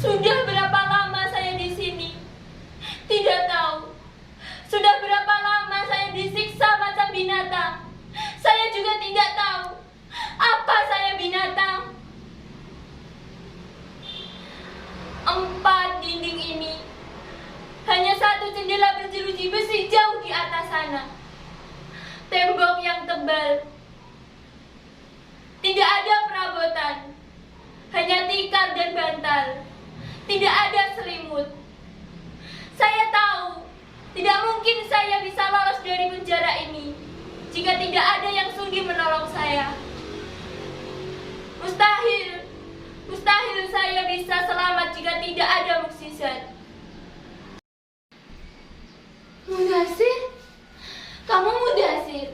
Sudah berapa lama saya di sini? Tidak tahu. Sudah berapa lama saya disiksa macam binatang? Saya juga tidak tahu. Apa saya binatang? 4 dinding ini. Hanya 1 jendela berjeruji besi jauh di atas sana. Tembok yang tebal. Tidak ada perabotan. Hanya tikar dan bantal. Tidak ada selimut. Saya tahu, tidak mungkin saya bisa lolos dari penjara ini jika tidak ada yang sudi menolong saya. Mustahil, mustahil saya bisa selamat jika tidak ada mukjizat. Mudasir? Kamu Mudasir?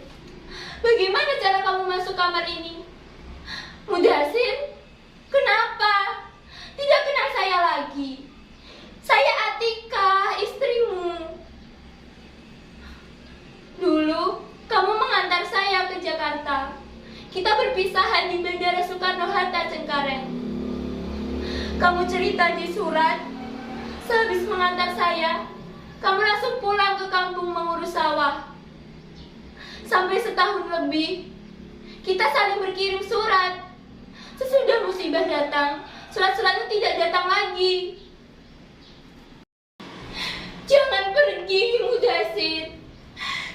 Bagaimana cara kamu masuk kamar ini? Mudasir? Kenapa? Tidak kenal saya lagi. Saya Atika, istrimu. Dulu, kamu mengantar saya ke Jakarta. Kita berpisahan di Bandara Soekarno-Hatta, Cengkareng. Kamu cerita di surat, sehabis mengantar saya, kamu langsung pulang ke kampung mengurus sawah. Sampai setahun lebih, kita saling berkirim surat. Sesudah musibah datang, surat-surat itu tidak datang lagi. Jangan pergi, Mudasir.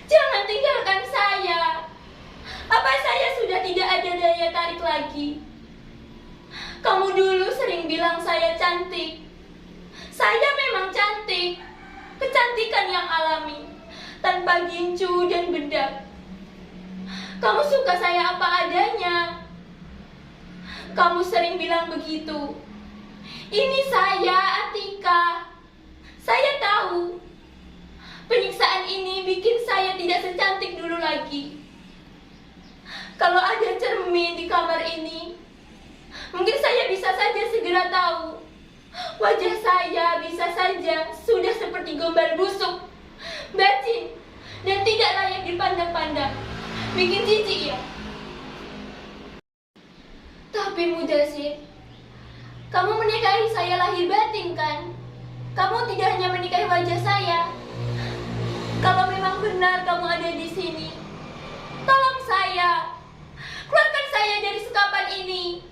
Jangan tinggalkan saya. Apa saya sudah tidak ada daya tarik lagi? Kamu dulu sering bilang saya cantik. Saya memang cantik. Kecantikan yang alami, tanpa gincu dan bedak. Kamu suka saya apa adanya. Kamu sering bilang begitu. Ini saya, Atika. Saya tahu. Penyiksaan ini bikin saya tidak secantik dulu lagi. Kalau ada cermin di kamar ini, mungkin saya bisa saja segera tahu. Wajah saya bisa saja sudah seperti gombal busuk, bacin, dan tidak layak dipandang-pandang. Bikin jijik ya. Tapi Mudasir, kamu menikahi saya lahir batin kan? Kamu tidak hanya menikahi wajah saya. Kalau memang benar kamu ada di sini, tolong saya. Keluarkan saya dari sekapan ini.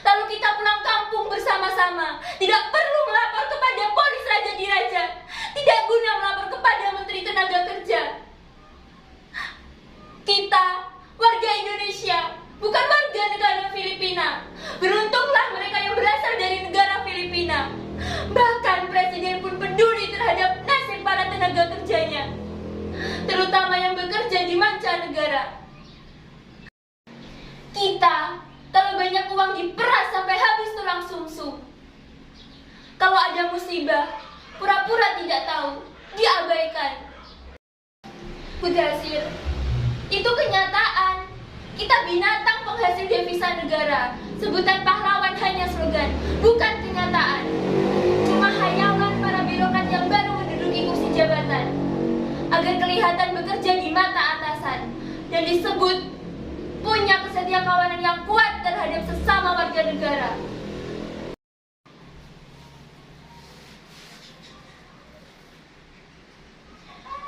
Lalu kita pulang kampung bersama-sama. Tidak perlu melapor kepada polis Raja Diraja. Tidak guna melapor kepada Menteri Tenaga Kerja. Kita, warga Indonesia, bukan warga negara Filipina. Beruntunglah mereka yang berasal dari negara Filipina. Bahkan Presiden pun peduli terhadap nasib para tenaga kerjanya, terutama yang bekerja di mancanegara. Kita terlalu banyak uang diperas sampai habis tulang sumsum. Kalau ada musibah, pura-pura tidak tahu, diabaikan. Mudasir, itu kenyataan. Kita binatang penghasil devisa negara. Sebutan pahlawan hanya slogan, bukan kenyataan. Cuma hayalan para birokrat yang baru menduduki kursi jabatan, agar kelihatan bekerja di mata atasan, dan disebut punya kesetiakawanan yang kuat terhadap sesama warga negara.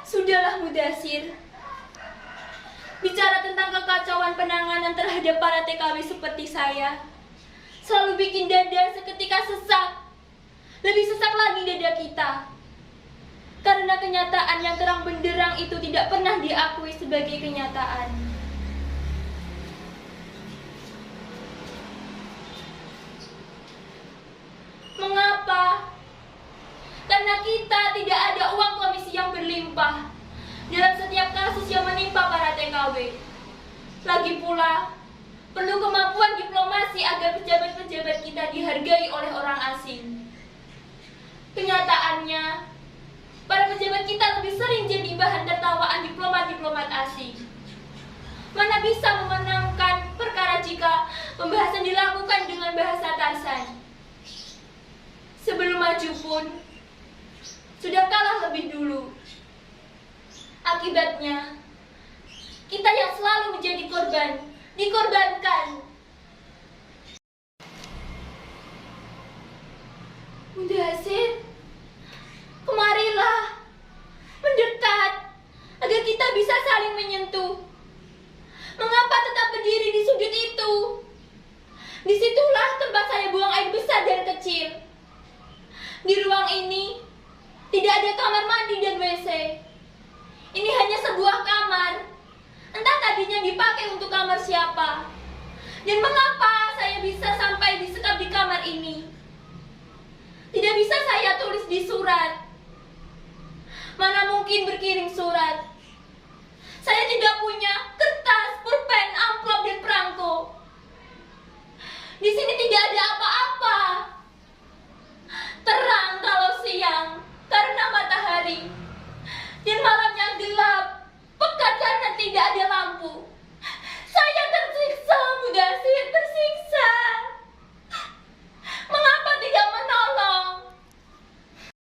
Sudahlah Mudasir. Bicara tentang kekacauan penanganan terhadap para TKW seperti saya, selalu bikin dada seketika sesak. Lebih sesak lagi dada kita. Karena kenyataan yang terang benderang itu tidak pernah diakui sebagai kenyataan. Mengapa? Karena kita tidak ada uang komisi yang berlimpah dalam setiap kasus yang menimpa para TKW. Lagi pula, perlu kemampuan diplomasi agar pejabat-pejabat kita dihargai oleh orang asing. Kenyataannya, para pejabat kita lebih sering jadi bahan tertawaan diplomat-diplomat asing. Mana bisa memenangkan perkara jika pembahasan dilakukan dengan bahasa Tarsan. Sebelum maju pun, sudah kalah lebih dulu. Akibatnya, kita yang selalu menjadi korban, dikorbankan. Mudasir, kemarilah, mendekat, agar kita bisa saling menyentuh. Mengapa tetap berdiri di sudut itu? Disitulah tempat saya buang air besar dan kecil. Di ruang ini tidak ada kamar mandi dan WC. Ini hanya sebuah kamar. Entah tadinya dipakai untuk kamar siapa. Dan mengapa saya bisa sampai disekap di kamar ini? Tidak bisa saya tulis di surat. Mana mungkin berkirim surat. Saya tidak